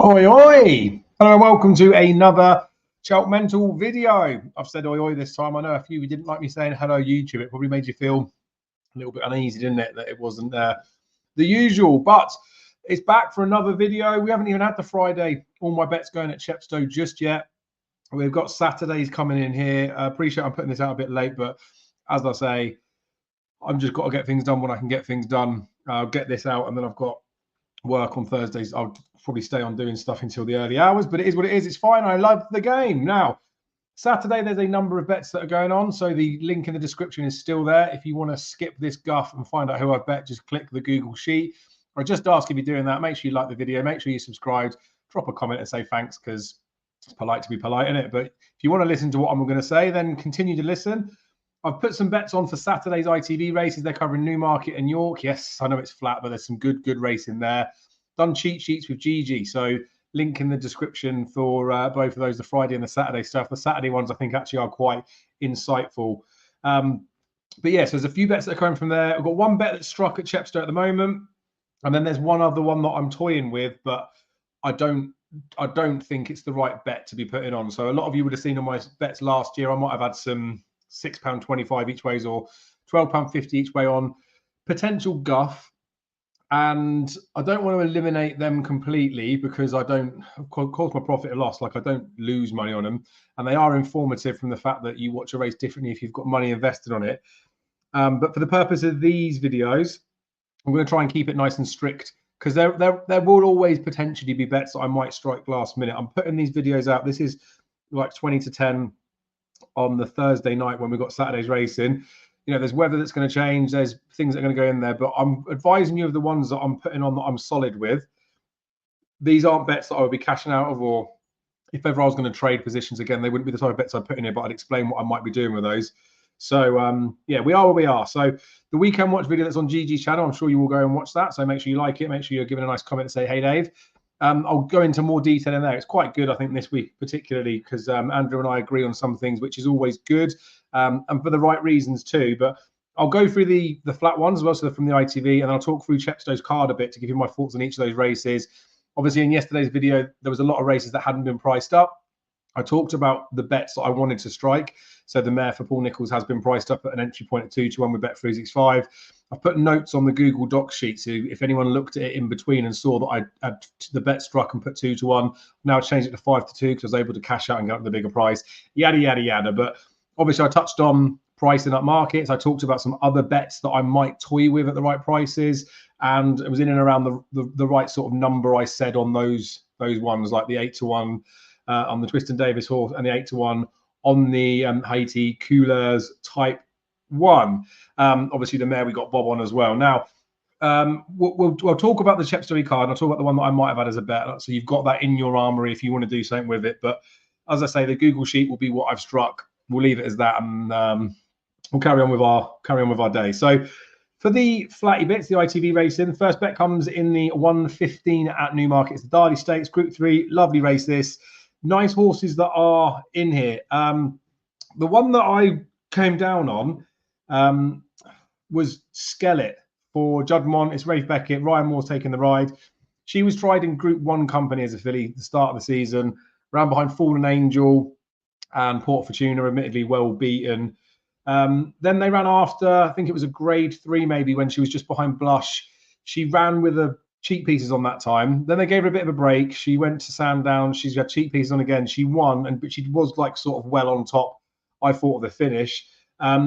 Oi, oi! Hello and welcome to another Chelp Mental video. I've said oi, oi this time. I know a few of you didn't like me saying hello YouTube. It probably made you feel a little bit uneasy, didn't it, that it wasn't the usual. But it's back for another video. We haven't even had the Friday All My Bets going at Chepstow just yet. We've got Saturdays coming in here. I appreciate I'm putting this out a bit late, but as I say, I've just got to get things done when I can get things done. I'll get this out and then I've got work on Thursdays. I'll probably stay on doing stuff until the early hours, but it is what it is. It's fine. I love the game. Now, Saturday, there's a number of bets that are going on, so the link in the description is still there. If you want to skip this guff and find out who I've bet, just click the Google sheet. I just ask if you're doing that. Make sure you like the video. Make sure you subscribe. Drop a comment and say thanks, because it's polite to be polite, isn't it? But if you want to listen to what I'm going to say, then continue to listen. I've put some bets on for Saturday's ITV races. They're covering Newmarket and York. Yes, I know it's flat, but there's some good racing there. Done cheat sheets with Gigi, so link in the description for both of those, the Friday and the Saturday stuff. The Saturday ones I think actually are quite insightful. But yes, there's a few bets that are coming from there. I've got one bet that's struck at Chepstow at the moment, and then there's one other one that I'm toying with, but I don't think it's the right bet to be putting on. So a lot of you would have seen on my bets last year, I might have had some £6.25 each ways or £12.50 each way on potential guff. And I don't want to eliminate them completely because I don't, of course, my profit or loss, like I don't lose money on them. And they are informative from the fact that you watch a race differently if you've got money invested on it. But for the purpose of these videos, I'm going to try and keep it nice and strict because there will always potentially be bets that I might strike last minute. I'm putting these videos out. This is like 20 to 10 on the Thursday night when we've got Saturday's racing. You know, there's weather that's going to change. There's things that are going to go in there, but I'm advising you of the ones that I'm putting on that I'm solid with. These aren't bets that I would be cashing out of, or if ever I was going to trade positions again, they wouldn't be the type of bets I put in here, but I'd explain what I might be doing with those. So, yeah, we are where we are. So the weekend watch video that's on Gigi's channel, I'm sure you will go and watch that. So make sure you like it. Make sure you're giving a nice comment and say, hey, Dave. I'll go into more detail in there. It's quite good, I think, this week, particularly because Andrew and I agree on some things, which is always good, and for the right reasons too. But I'll go through the flat ones as well, so from the ITV, and I'll talk through Chepstow's card a bit to give you my thoughts on each of those races. Obviously, in yesterday's video, there was a lot of races that hadn't been priced up. I talked about the bets that I wanted to strike. So the mare for Paul Nicholls has been priced up at an entry point at 2-1 with Bet365. I've put notes on the Google Docs sheet, so if anyone looked at it in between and saw that I had the bet struck and put 2-1, now I've changed it to 5-2 because I was able to cash out and get up the bigger price, yada, yada, yada. But obviously I touched on pricing up markets. I talked about some other bets that I might toy with at the right prices, and it was in and around the right sort of number I said on those ones, like the 8-1 on the Twiston Davis horse and the 8-1 on the Haiti Couleurs Type 1. Obviously, the mare we got Bob on as well. Now, we'll talk about the Chepstow card, and I'll talk about the one that I might have had as a bet. So you've got that in your armory if you want to do something with it. But as I say, the Google sheet will be what I've struck. We'll leave it as that, and we'll carry on with our day. So for the flatty bits, the ITV racing, the first bet comes in the 1:15 at Newmarket. It's the Derby Stakes, Group 3. Lovely race this. Nice horses that are in here. The one that I came down on was Skellet for Juddmonte. It's Rafe Beckett. Ryan Moore's taking the ride. She was tried in Group 1 company as a filly at the start of the season, ran behind Fallen Angel and Port Fortuna, admittedly well beaten. Then they ran after, I think it was a Grade 3 maybe, when she was just behind Blush. She ran with a cheap pieces on that time. Then they gave her a bit of a break. She went to Sandown. She's got cheap pieces on again. She won, but she was like sort of well on top, I thought, of the finish.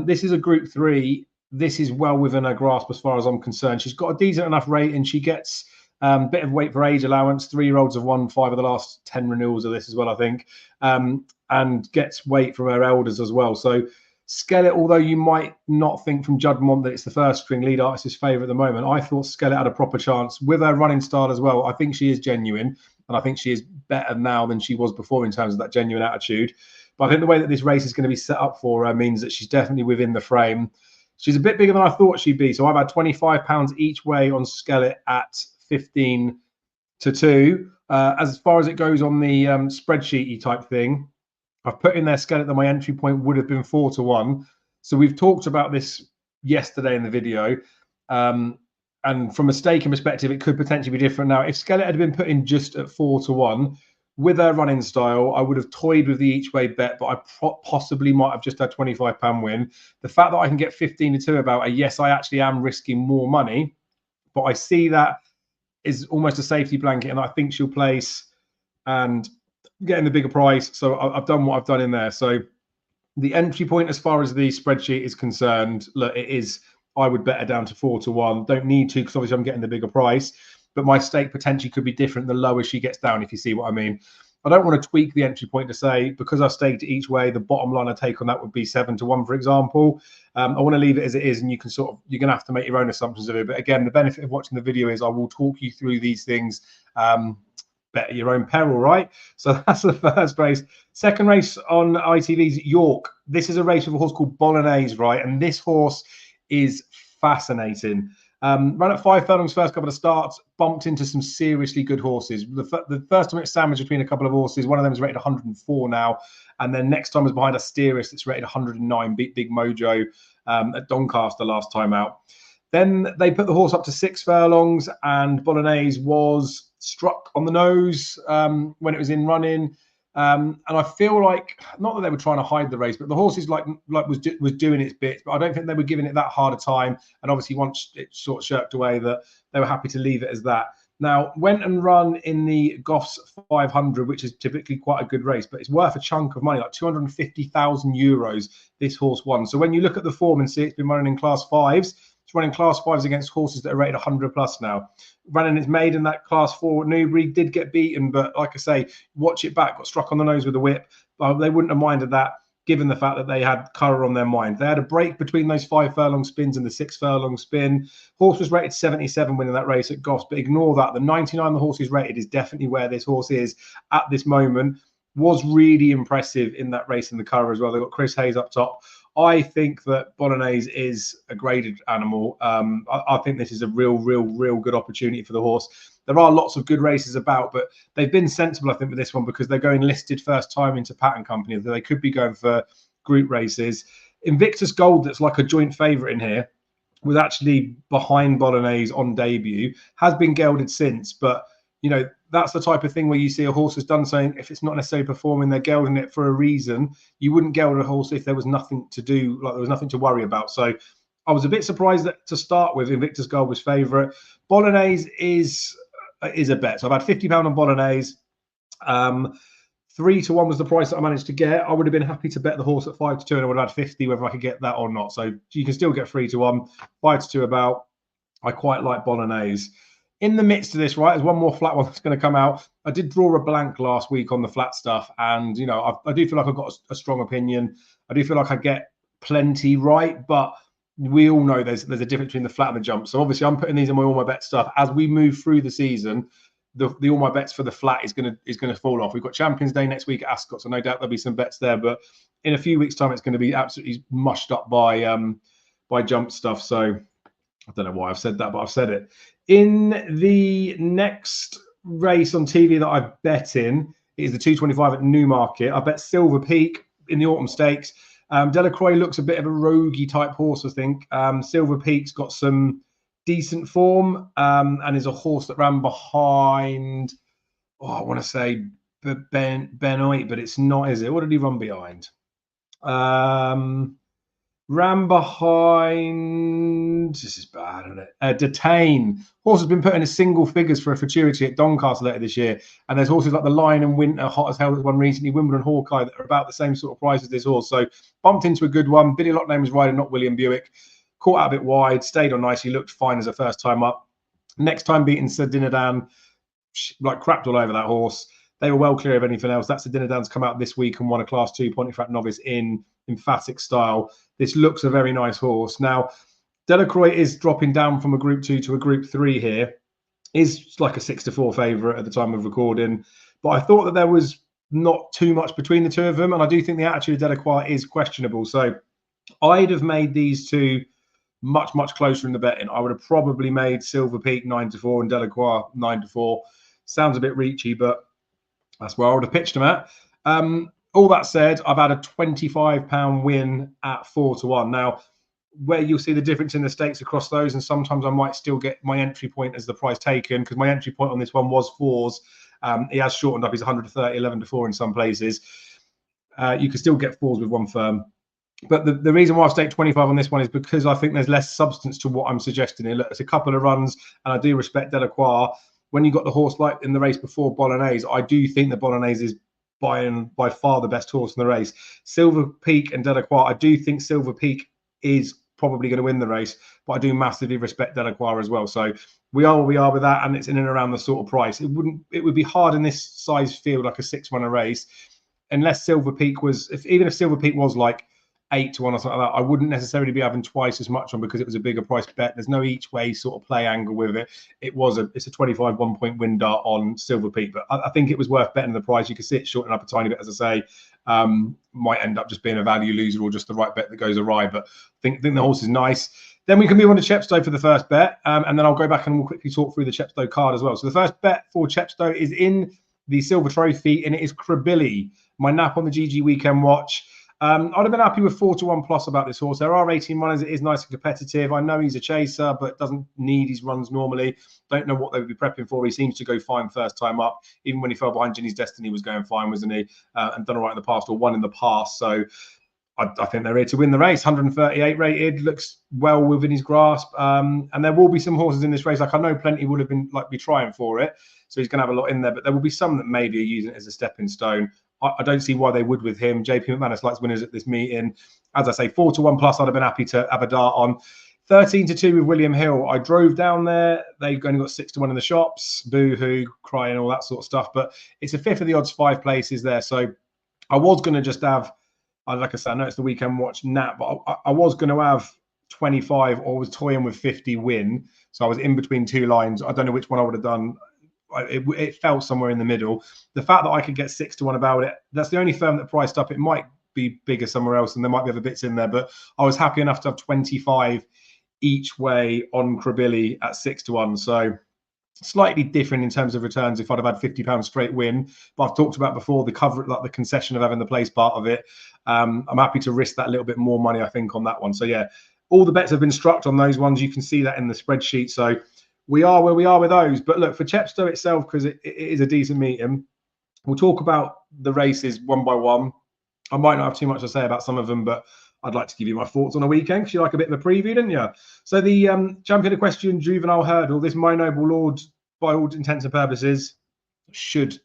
This is a Group 3. This is well within her grasp as far as I'm concerned. She's got a decent enough rate, and she gets a bit of weight for age allowance. 3-year-olds have won 5 of the last 10 renewals of this as well, I think, and gets weight from her elders as well. So Skellet, although you might not think from Juddmonte that it's the first string lead artist's favourite at the moment, I thought Skellet had a proper chance with her running style as well. I think she is genuine, and I think she is better now than she was before in terms of that genuine attitude. But I think the way that this race is going to be set up for her means that she's definitely within the frame. She's a bit bigger than I thought she'd be. So I've had £25 each way on Skellet at 15-2. As far as it goes on the spreadsheety type thing, I've put in there Skellet that my entry point would have been 4-1. So we've talked about this yesterday in the video. And from a staking perspective, it could potentially be different. Now, if Skeleton had been put in just at 4-1 with her running style, I would have toyed with the each way bet, but I possibly might have just had £25 win. The fact that I can get 15-2 about her, yes, I actually am risking more money, but I see that is almost a safety blanket, and I think she'll place and getting the bigger price. So I've done what I've done in there. So the entry point as far as the spreadsheet is concerned, look, it is, I would bet her down to 4-1. Don't need to, because obviously I'm getting the bigger price, but my stake potentially could be different the lower she gets down, if you see what I mean. I don't want to tweak the entry point to say, because I staked it each way, the bottom line I take on that would be 7-1, for example. I want to leave it as it is, and you can you're going to have to make your own assumptions of it. But again, the benefit of watching the video is I will talk you through these things bet at your own peril, right? So that's the first race. Second race on ITV's York. This is a race with a horse called Bolognese, right? And this horse is fascinating. Ran at 5 furlongs first couple of starts, bumped into some seriously good horses. The first time it's sandwiched between a couple of horses, one of them is rated 104 now, and then next time was behind Asterius, it's rated 109, Big Mojo at Doncaster last time out. Then they put the horse up to 6 furlongs, and Bolognese was struck on the nose when it was in running. And I feel like, not that they were trying to hide the race, but the horse is was doing its bits, but I don't think they were giving it that hard a time. And obviously once it sort of shirked away, that they were happy to leave it as that. Now, went and run in the Goffs 500, which is typically quite a good race, but it's worth a chunk of money, like €250,000 this horse won. So when you look at the form and see it's been running in class 5s, it's running class 5s against horses that are rated 100 plus now. Running its maiden in that class 4 at Newbury, did get beaten, but like I say, watch it back, got struck on the nose with a whip. They wouldn't have minded that, given the fact that they had colour on their mind. They had a break between those 5 furlong spins and the 6 furlong spin. Horse was rated 77 winning that race at Goffs, but ignore that. The 99 the horse is rated is definitely where this horse is at this moment. Was really impressive in that race in the colour as well. They've got Chris Hayes up top. I think that Bolognese is a graded animal. I think this is a real good opportunity for the horse. There are lots of good races about, but they've been sensible, I think, with this one, because they're going listed first time into pattern company. They could be going for group races. Invictus Gold, that's like a joint favourite in here, was actually behind Bolognese on debut, has been gelded since, but you know, that's the type of thing where you see a horse has done something. If it's not necessarily performing, they're gelding it for a reason. You wouldn't geld a horse if there was nothing to do, like there was nothing to worry about. So I was a bit surprised that to start with, Invictus Gold was favourite. Bolognese is a bet. So I've had £50 on Bolognese. 3-1 was the price that I managed to get. I would have been happy to bet the horse at 5-2, and I would have had 50 whether I could get that or not. So you can still get 3-1, 5-2 about. I quite like Bolognese. In the midst of this, right, there's one more flat one that's going to come out. I did draw a blank last week on the flat stuff, and you know, I do feel like I've got a strong opinion. I do feel like I get plenty right, but we all know there's a difference between the flat and the jump. So obviously, I'm putting these in my all my bet stuff as we move through the season. The all my bets for the flat is going to fall off. We've got Champions Day next week at Ascot, so no doubt there'll be some bets there. But in a few weeks' time, it's going to be absolutely mushed up by jump stuff. So I don't know why I've said that, but I've said it. In the next race on TV that I've bet in is the 225 at Newmarket. I bet Silver Peak in the Autumn Stakes. Delacroix looks a bit of a roguey type horse, I think. Silver Peak's got some decent form and is a horse that ran behind, I want to say Benoit, but it's not, is it? What did he run behind? Ran behind, this is bad, isn't it? Detain. Horse has been put in a single figures for a futurity at Doncaster later this year. And there's horses like the Lion and Winter, Hot as Hell, that won recently, Wimbledon Hawkeye, that are about the same sort of price as this horse. So bumped into a good one. Billy Lockname was riding, not William Buick. Caught out a bit wide, stayed on nicely, looked fine as a first time up. Next time beating Sir Dinadan, like crapped all over that horse. They were well clear of anything else. That's the Dinadan's come out this week and won a Class 2 Pontefract Novice in emphatic style. This looks a very nice horse. Now, Delacroix is dropping down from a Group 2 to a Group 3 here. Is like a 6-4 favourite at the time of recording. But I thought that there was not too much between the two of them. And I do think the attitude of Delacroix is questionable. So I'd have made these two much closer in the betting. I would have probably made Silver Peak 9-4 and Delacroix 9-4. Sounds a bit reachy, but that's where I would have pitched them at. All that said, I've had a £25 win at 4-1. Now, where you'll see the difference in the stakes across those, and sometimes I might still get my entry point as the price taken, because my entry point on this one was 4s. He has shortened up. He's 130, 11-4 in some places. You can still get 4s with one firm. But the reason why I've staked 25 on this one is because I think there's less substance to what I'm suggesting here. Look, it's a couple of runs, and I do respect Delacroix. When you got the horse like in the race before Bolognese, I do think that Bolognese is by far the best horse in the race. Silver Peak and Delacroix, I do think Silver Peak is probably going to win the race, but I do massively respect Delacroix as well. So we are where we are with that, and it's in and around the sort of price. It would be hard in this size field, like a 6-runner race, unless Silver Peak was, even if Silver Peak was like 8-1 or something like that, I wouldn't necessarily be having twice as much on, because it was a bigger price bet. There's no each way sort of play angle with it. It's a 25 1-point win dart on Silver Peak, but I think it was worth betting the price. You can see it shorten up a tiny bit, as I say. Might end up just being a value loser or just the right bet that goes awry, but I think the horse is nice. Then we can move on to Chepstow for the first bet, and then I'll go back and we'll quickly talk through the Chepstow card as well. So the first bet for Chepstow is in the Silver Trophy, and it is Krabilly, my nap on the GG Weekend Watch. I'd have been happy with 4-1 plus about this horse. There are 18 runners. It is nice and competitive. I know he's a chaser, but doesn't need his runs normally. Don't know what they would be prepping for. He seems to go fine first time up. Even when he fell behind Ginny's Destiny, was going fine, wasn't he? And done all right in the past, or won in the past. So I think they're here to win the race. 138 rated, looks well within his grasp. And there will be some horses in this race. Like, I know plenty would have been be trying for it. So he's going to have a lot in there. But there will be some that maybe are using it as a stepping stone. I don't see why they would with him. JP McManus likes winners at this meeting. As I say, 4-1 plus, I'd have been happy to have a dart on. 13-2 with William Hill. I drove down there. They only got 6-1 in the shops. Boo-hoo, crying, all that sort of stuff. But it's a fifth of the odds, 5 places there. So I was going to just have, like I said, I know it's the Weekend Watch nap, but I was going to have 25, or was toying with 50 win. So I was in between two lines. I don't know which one I would have done. It fell somewhere in the middle. The fact that I could get 6-1 about it, that's the only firm that priced up. It might be bigger somewhere else, and there might be other bits in there, but I was happy enough to have 25 each way on Krabilly at 6-1. So slightly different in terms of returns if I'd have had £50 straight win. But I've talked about before the cover, like the concession of having the place part of it. I'm happy to risk that little bit more money, I think, on that one. So yeah, all the bets have been struck on those ones. You can see that in the spreadsheet. So we are where we are with those. But look, for Chepstow itself, because it is a decent meeting, we'll talk about the races one by one. I might not have too much to say about some of them, but I'd like to give you my thoughts on a weekend, because you like a bit of a preview, didn't you? So the Champion Equestrian Juvenile Hurdle, this My Noble Lord, by all intents and purposes, should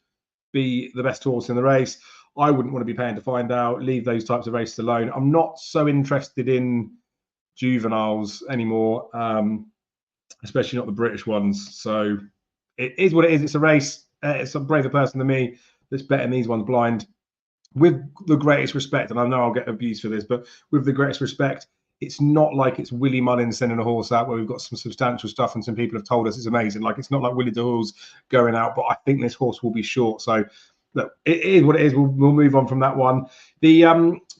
be the best horse in the race. I wouldn't want to be paying to find out. Leave those types of races alone. I'm not so interested in juveniles anymore, especially not the British ones. So it is what it is. It's a race. It's a braver person than me that's betting these ones blind. With the greatest respect, and I know I'll get abused for this, but with the greatest respect, it's not like it's Willie Mullins sending a horse out where we've got some substantial stuff and some people have told us it's amazing. Like, it's not like Willie DeHull's going out, but I think this horse will be short. So look, it is what it is. We'll move on from that one. The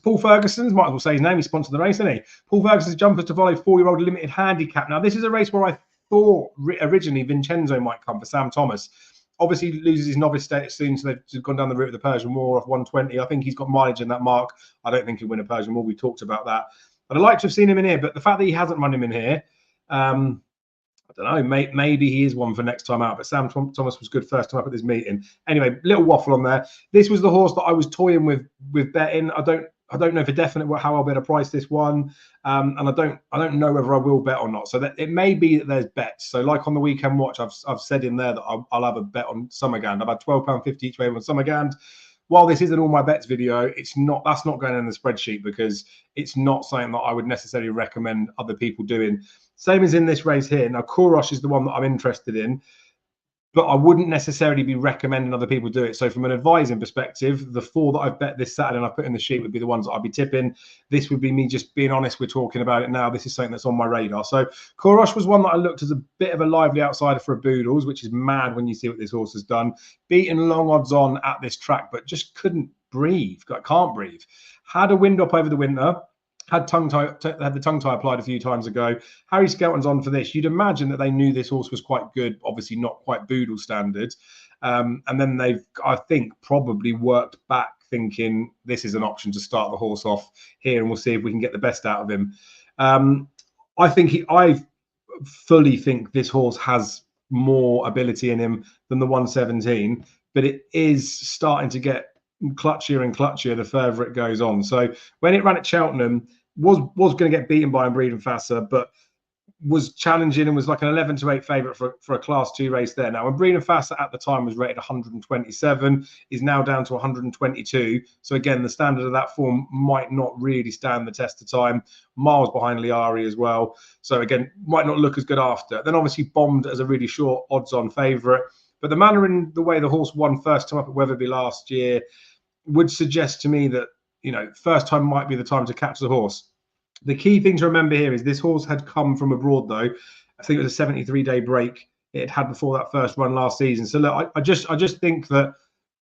Paul Ferguson's, might as well say his name, he sponsored the race, isn't he? Paul Ferguson's Jumpers to Follow 4-year-old limited handicap. Now, this is a race where I thought originally Vincenzo might come for Sam Thomas. Obviously, he loses his novice status soon, so they've gone down the route of the Persian War off 120. I think he's got mileage in that mark. I don't think he'll win a Persian War. We talked about that. But I'd like to have seen him in here. But the fact that he hasn't run him in here, I don't know, maybe he is one for next time out. But Sam Thomas was good first time up at this meeting. Anyway, little waffle on there. This was the horse that I was toying with betting. I don't know for definite how I'll better price this one, and I don't know whether I will bet or not. So that it may be that there's bets. So like on the Weekend Watch, I've said in there that I'll have a bet on Summergand. I've had £12.50 each way on Summergand. While this isn't all my bets video, that's not going in the spreadsheet, because it's not something that I would necessarily recommend other people doing. Same as in this race here. Now, Kourosh is the one that I'm interested in, but I wouldn't necessarily be recommending other people do it. So from an advising perspective, the 4 that I've bet this Saturday and I put in the sheet would be the ones that I'd be tipping. This would be me just being honest. We're talking about it now. This is something that's on my radar. So Kourosh was one that I looked as a bit of a lively outsider for a Boodles, which is mad when you see what this horse has done. Beaten long odds on at this track, but just couldn't breathe. Can't breathe. Had a wind up over the winter. Had the tongue tie applied a few times ago. Harry Skelton's on for this. You'd imagine that they knew this horse was quite good, obviously not quite Boodle standards. And then they've, I think, probably worked back thinking this is an option to start the horse off here, and we'll see if we can get the best out of him. I fully think this horse has more ability in him than the 117, but it is starting to get clutchier and clutchier the further it goes on. So when it ran at Cheltenham, was going to get beaten by Breeding Fassa, but was challenging and was like an 11-8 favourite for a Class 2 race there. Now, when Breeding Fassa at the time was rated 127, is now down to 122. So again, the standard of that form might not really stand the test of time. Miles behind Liari as well. So again, might not look as good after. Then obviously bombed as a really short odds-on favourite. But the manner in the way the horse won first time up at Wetherby last year would suggest to me that, you know, first time might be the time to catch the horse. The key thing to remember here is this horse had come from abroad, though. I think it was a 73-day break it had before that first run last season. So look, I just think that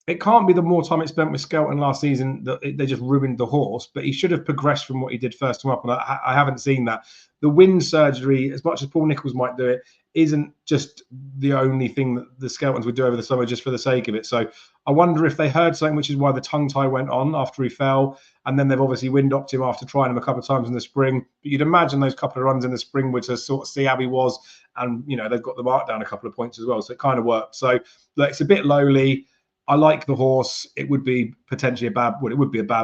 it can't be the more time it spent with Skelton last season that they just ruined the horse, but he should have progressed from what he did first time up, and I haven't seen that. The wind surgery, as much as Paul Nicholls might do it, isn't just the only thing that the Skeltons would do over the summer just for the sake of it. So I wonder if they heard something, which is why the tongue tie went on after he fell, and then they've obviously wind-upped him after trying him a couple of times in the spring. But you'd imagine those couple of runs in the spring were to sort of see how he was, and you know they've got the mark down a couple of points as well, so it kind of worked. So look, it's a bit lowly. I like the horse. It would be potentially a bad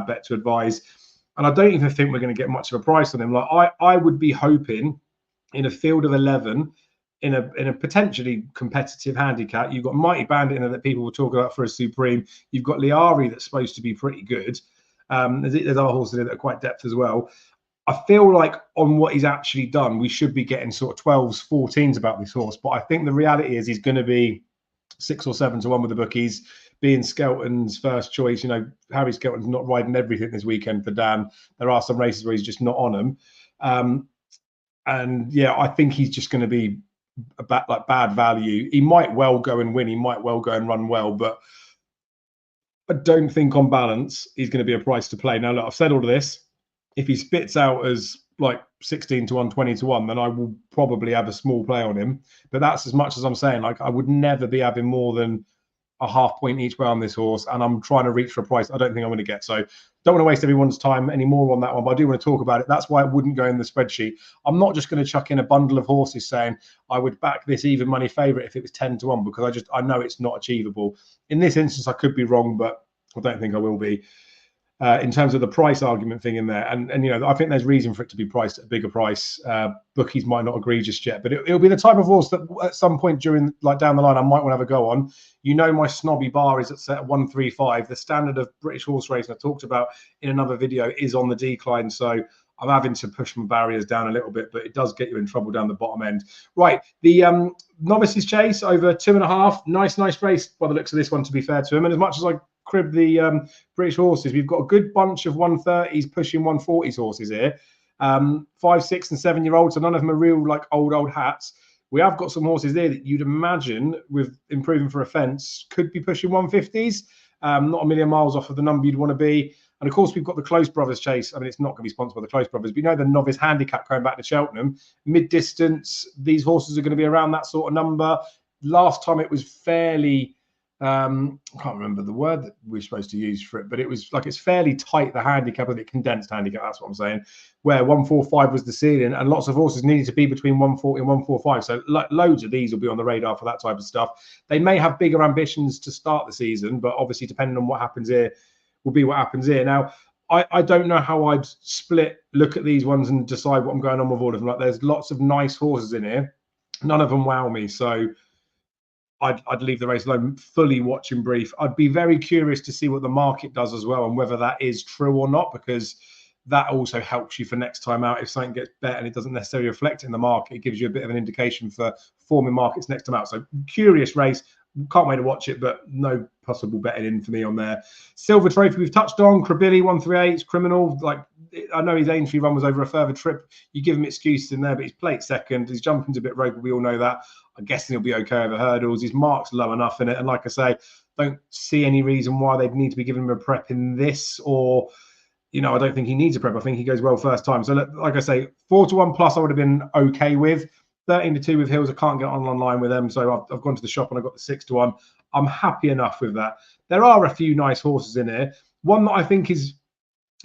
bet to advise. And I don't even think we're going to get much of a price on him. Like I would be hoping in a field of 11, in a potentially competitive handicap, you've got Mighty Bandit in there that people will talk about for a supreme. You've got Liari that's supposed to be pretty good. There's other horses in that are quite depth as well. I feel like on what he's actually done, we should be getting sort of 12s, 14s about this horse. But I think the reality is he's going to be 6 or 7 to 1 with the bookies, being Skelton's first choice. You know, Harry Skelton's not riding everything this weekend for Dan. There are some races where he's just not on them. And yeah, I think he's just going to be bad value. He might well go and win. He might well go and run well, but I don't think on balance he's going to be a price to play. Now, look, I've said all of this. If he spits out as like 16 to 1, 20 to 1, then I will probably have a small play on him. But that's as much as I'm saying. Like, I would never be having more than a half point each way on this horse, and I'm trying to reach for a price I don't think I'm going to get. So don't want to waste everyone's time anymore on that one, but I do want to talk about it. That's why it wouldn't go in the spreadsheet. I'm not just going to chuck in a bundle of horses saying I would back this even money favourite if it was 10 to 1, because I know it's not achievable. In this instance, I could be wrong, but I don't think I will be. In terms of the price argument thing in there, and you know, I think there's reason for it to be priced at a bigger price. Bookies might not agree just yet, but it'll be the type of horse that at some point during, like down the line, I might want to have a go on. You know, my snobby bar is at set 135. The standard of British horse racing I talked about in another video is on the decline, so I'm having to push my barriers down a little bit, but it does get you in trouble down the bottom end. Right, the novices chase over 2.5. Nice race by the looks of this one, to be fair to him. And as much as I crib the British horses, we've got a good bunch of 130s pushing 140s horses here. 5, 6 and 7 year olds, so none of them are real like old hats. We have got some horses there that you'd imagine, with improving for a fence, could be pushing 150s. Not a million miles off of the number you'd want to be. And of course, we've got the Close Brothers chase. I mean, it's not going to be sponsored by the Close Brothers, but you know the novice handicap going back to Cheltenham. Mid-distance, these horses are going to be around that sort of number. Last time it was fairly, I can't remember the word that we're supposed to use for it, but it was like it's fairly tight, the handicap, a bit condensed handicap, that's what I'm saying, where 145 was the ceiling, and lots of horses needed to be between 140 and 145. So loads of these will be on the radar for that type of stuff. They may have bigger ambitions to start the season, but obviously depending on what happens here, will be what happens here. Now, I don't know how I'd look at these ones and decide what I'm going on with all of them. Like, there's lots of nice horses in here. None of them wow me. So I'd leave the race alone, fully watching brief. I'd be very curious to see what the market does as well, and whether that is true or not, because that also helps you for next time out. If something gets bet and it doesn't necessarily reflect in the market, it gives you a bit of an indication for forming markets next time out. So curious race. Can't wait to watch it, but no possible betting in for me on there. Silver Trophy we've touched on. Krabilly 138, it's criminal. Like, I know his Aintree run was over a further trip. You give him excuses in there, but he's played second. His jumping's a bit rogue, but we all know that. I'm guessing he'll be okay over hurdles. His mark's low enough in it, and like I say, don't see any reason why they'd need to be giving him a prep in this, or you know, I don't think he needs a prep. I think he goes well first time. So like I say, 4 to 1 plus I would have been okay with. 13 to 2 with Hills, I can't get online with them, so I've gone to the shop and I got the 6 to 1. I'm happy enough with that. There are a few nice horses in here. One that I think is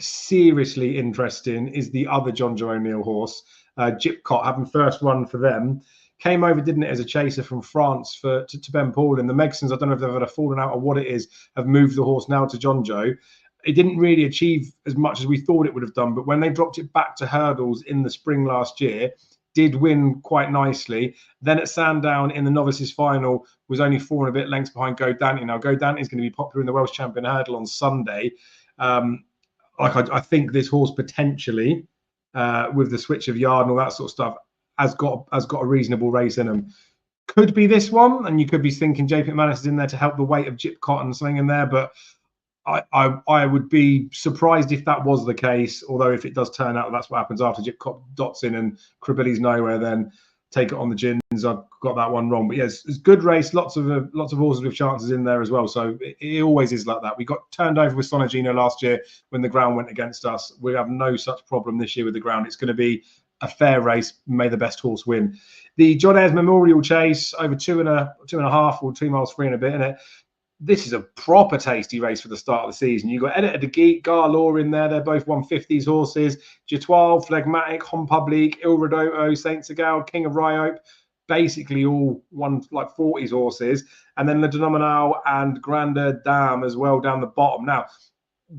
seriously interesting is the other John Joe O'Neill horse, Gypcot, having first run for them. Came over, didn't it, as a chaser from France to Ben Paul. And the Megsons, I don't know if they've had a falling out or what it is, have moved the horse now to John Joe. It didn't really achieve as much as we thought it would have done. But when they dropped it back to hurdles in the spring last year, did win quite nicely. Then at Sandown in the novices final was only 4 and a bit lengths behind Go Dante. Now, Go Dante is going to be popular in the Welsh Champion hurdle on Sunday. I think this horse potentially, with the switch of yard and all that sort of stuff, has got a reasonable race in him. Could be this one, and you could be thinking JP McManus is in there to help the weight of Gypcot and something in there, but I would be surprised if that was the case. Although if it does turn out that's what happens after Gypcot dots in and Cribilli's nowhere, then take it on the gins. I've got that one wrong, but yes, it's good race. Lots of horses with chances in there as well. So it always is like that. We got turned over with Sonagino last year when the ground went against us. We have no such problem this year with the ground. It's going to be a fair race. May the best horse win. The John Ayres Memorial Chase over 2.5 or 2 miles 3 and a bit in it. This is a proper tasty race for the start of the season. You've got Editor de Geek, Garlaw in there. They're both 150s horses. Jetoile, Phlegmatic, Hon Public, Il Rodotto, Saint Segal, King of Ryope. Basically all 40s horses. And then Le Denominal and Grande Dame as well down the bottom. Now,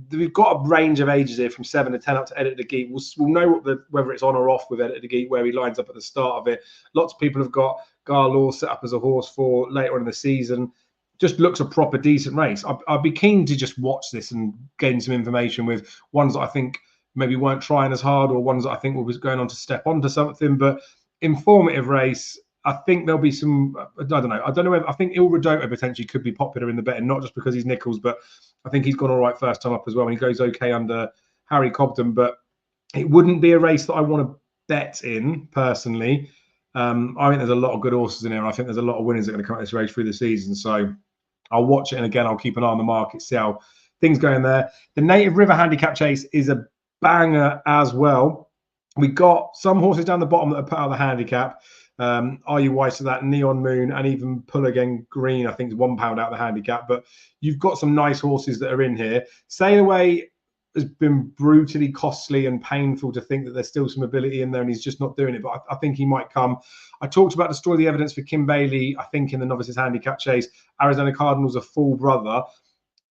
we've got a range of ages here from 7 to 10 up to Editor de Geek. We'll know whether it's on or off with Editor de Geek, where he lines up at the start of it. Lots of people have got Garlaw set up as a horse for later on in the season. Just looks a proper decent race. I'd be keen to just watch this and gain some information with ones that I think maybe weren't trying as hard or ones that I think were going on to step onto something. But informative race. I think there'll be some. I don't know. I think Il Rodotto potentially could be popular in the betting, not just because he's Nichols, but I think he's gone all right first time up as well. And he goes okay under Harry Cobden, but it wouldn't be a race that I want to bet in personally. I think there's a lot of good horses in here. I think there's a lot of winners that are going to come out this race through the season. So I'll watch it, and again, I'll keep an eye on the market, see how things go in there. The Native River Handicap Chase is a banger as well. We got some horses down the bottom that are put out of the handicap. Are You Wise to That, Neon Moon, and even Pull Again Green, I think is £1 out of the handicap. But you've got some nice horses that are in here. Sail Away has been brutally costly and painful to think that there's still some ability in there and he's just not doing it. But I think he might come. I talked about Destroy the Evidence for Kim Bailey, I think, in the Novices Handicap Chase. Arizona Cardinals a full brother.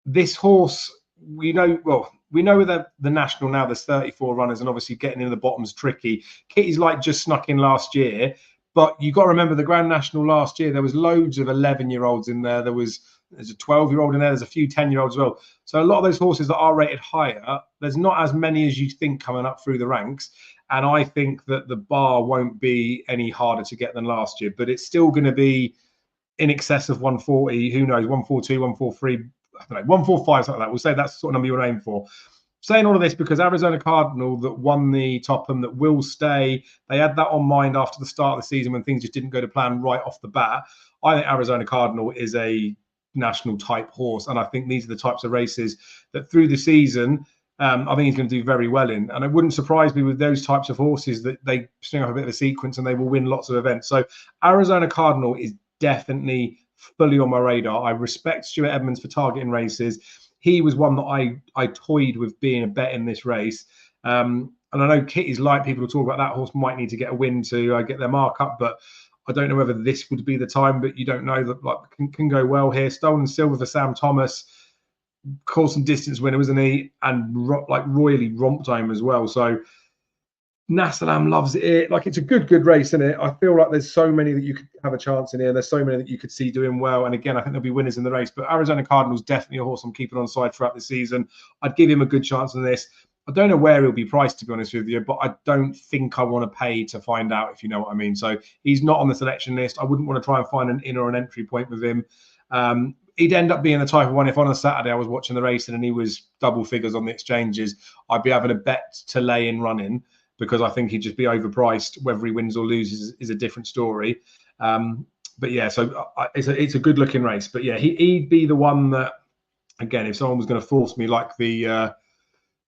This horse, we know with the National now, there's 34 runners, and obviously getting in the bottom's tricky. Kitty's Light just snuck in last year. But you've got to remember the Grand National last year, there was loads of 11-year-olds in there. There's a 12-year-old in there. There's a few 10-year-olds as well. So a lot of those horses that are rated higher, there's not as many as you think coming up through the ranks. And I think that the bar won't be any harder to get than last year. But it's still going to be in excess of 140. Who knows? 142, 143, I don't know, 145, something like that. We'll say that's the sort of number you're aiming for. Saying all of this because Arizona Cardinal that won the Topham, that will stay, they had that on mind after the start of the season when things just didn't go to plan right off the bat. I think Arizona Cardinal is a national type horse, and I think these are the types of races that through the season, I think he's going to do very well in. And it wouldn't surprise me with those types of horses that they string up a bit of a sequence and they will win lots of events. So Arizona Cardinal is definitely fully on my radar. I respect Stuart Edmonds for targeting races. He was one that I toyed with being a bet in this race. And I know Kitty's Light, people will talk about that horse might need to get a win to get their mark up, but I don't know whether this would be the time, but you don't know that can go well here. Stolen Silver for Sam Thomas, caused some distance winner, wasn't he? And royally romped home as well. So Nasalam loves it. It's a good race, isn't it? I feel like there's so many that you could have a chance in here. There's so many that you could see doing well. And again, I think there'll be winners in the race. But Arizona Cardinal's definitely a horse I'm keeping on side throughout the season. I'd give him a good chance in this. I don't know where he'll be priced, to be honest with you, but I don't think I want to pay to find out, if you know what I mean. So he's not on the selection list. I wouldn't want to try and find an in or an entry point with him. He'd end up being the type of one, if on a Saturday I was watching the racing and he was double figures on the exchanges, I'd be having a bet to lay in running, because I think he'd just be overpriced. Whether he wins or loses is a different story. But yeah, so it's a good looking race. But yeah, he'd be the one that, again, if someone was going to force me, like the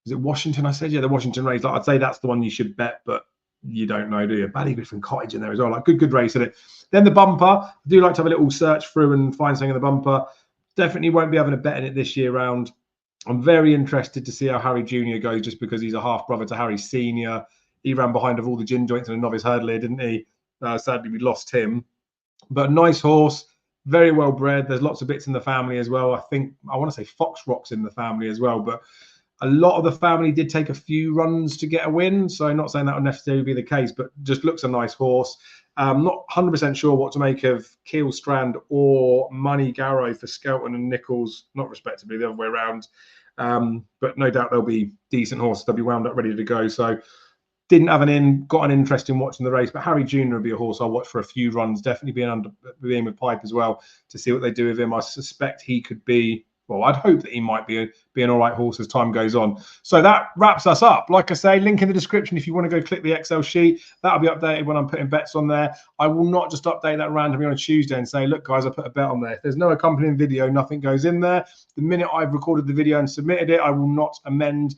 is it Washington? I said, yeah, the Washington race. I'd say that's the one you should bet, but you don't know, do you? Ballygriffin Cottage in there as well. Good race in it. Then the bumper. I do like to have a little search through and find something in the bumper. Definitely won't be having a bet in it this year round. I'm very interested to see how Harry Jr. goes, just because he's a half brother to Harry Sr. He ran behind of all the gin joints and a novice hurdler, didn't he? Sadly, we lost him. But nice horse, very well bred. There's lots of bits in the family as well. I want to say Fox Rock's in the family as well, but a lot of the family did take a few runs to get a win. So I'm not saying that would necessarily be the case, but just looks a nice horse. Not 100% sure what to make of Keel Strand or Money Garrow for Skelton and Nichols, not respectively, the other way around. But no doubt they'll be decent horses. They'll be wound up, ready to go. So didn't have got an interest in watching the race, but Harry Jr. would be a horse I'll watch for a few runs, definitely being with Pipe as well, to see what they do with him. I suspect he could be, well, I'd hope that he might be an all right horse as time goes on. So that wraps us up. Like I say, link in the description if you want to go click the Excel sheet. That'll be updated when I'm putting bets on there. I will not just update that randomly on a Tuesday and say, look, guys, I put a bet on there. If there's no accompanying video, nothing goes in there. The minute I've recorded the video and submitted it, I will not amend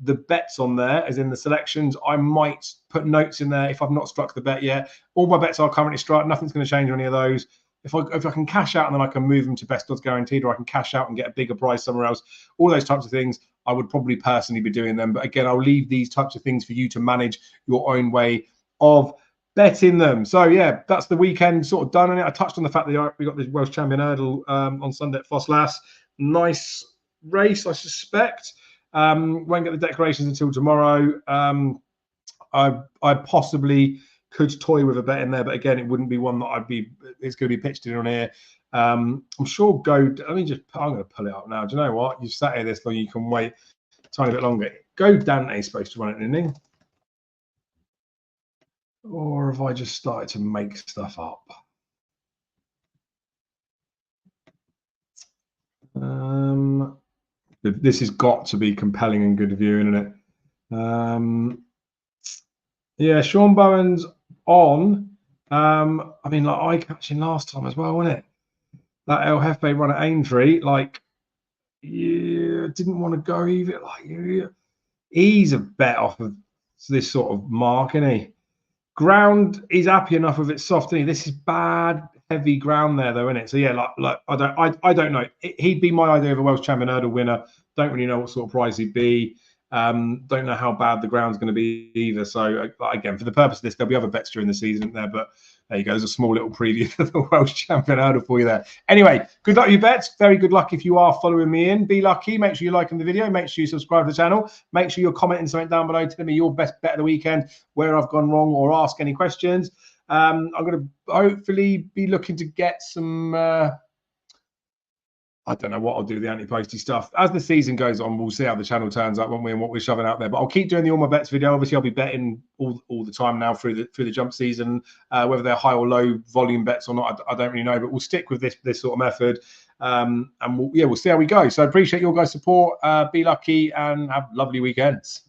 the bets on there, as in the selections. I might put notes in there if I've not struck the bet yet. All my bets are currently struck. Nothing's going to change on any of those. If I can cash out and then I can move them to best odds guaranteed, or I can cash out and get a bigger price somewhere else, all those types of things, I would probably personally be doing them. But again, I'll leave these types of things for you to manage your own way of betting them. So yeah, that's the weekend sort of done on it. I touched on the fact that we got the Welsh Champion Hurdle on Sunday at Fosslas. Nice race, I suspect. Won't get the declarations until tomorrow. I possibly could toy with a bet in there, but again, it wouldn't be one that it's going to be pitched in on here. I'm sure I'm going to pull it up now. Do you know what? You've sat here this long, you can wait a tiny bit longer. Go Dante's supposed to run it in inning. Or have I just started to make stuff up? This has got to be compelling and good viewing, isn't it? Yeah, Sean Bowen's on. I mean, like eye-catching last time as well, wasn't it? That El Jefe run at Aintree, like, yeah, didn't want to go either. Like, yeah, he's a bet off of this sort of mark, isn't he? Ground, he's happy enough with it soft, isn't he? This is bad, heavy ground there, though, isn't it? So yeah, like I don't know. He'd be my idea of a Welsh Champion Hurdle winner. Don't really know what sort of price he'd be. Don't know how bad the ground's going to be either. So again, for the purpose of this, there'll be other bets during the season, isn't there? But there you go. There's a small little preview for the Welsh Champion Hurdle for you there. Anyway, good luck with your bets. Very good luck if you are following me in. Be lucky. Make sure you're liking the video. Make sure you subscribe to the channel. Make sure you're commenting something down below, telling me your best bet of the weekend, where I've gone wrong, or ask any questions. I'm going to hopefully be looking to get some... I don't know what I'll do with the anti-posty stuff. As the season goes on, we'll see how the channel turns out, won't we, and what we're shoving out there. But I'll keep doing the All My Bets video. Obviously, I'll be betting all the time now through the jump season. Whether they're high or low volume bets or not, I don't really know. But we'll stick with this sort of method. And we'll see how we go. So I appreciate your guys' support. Be lucky and have lovely weekends.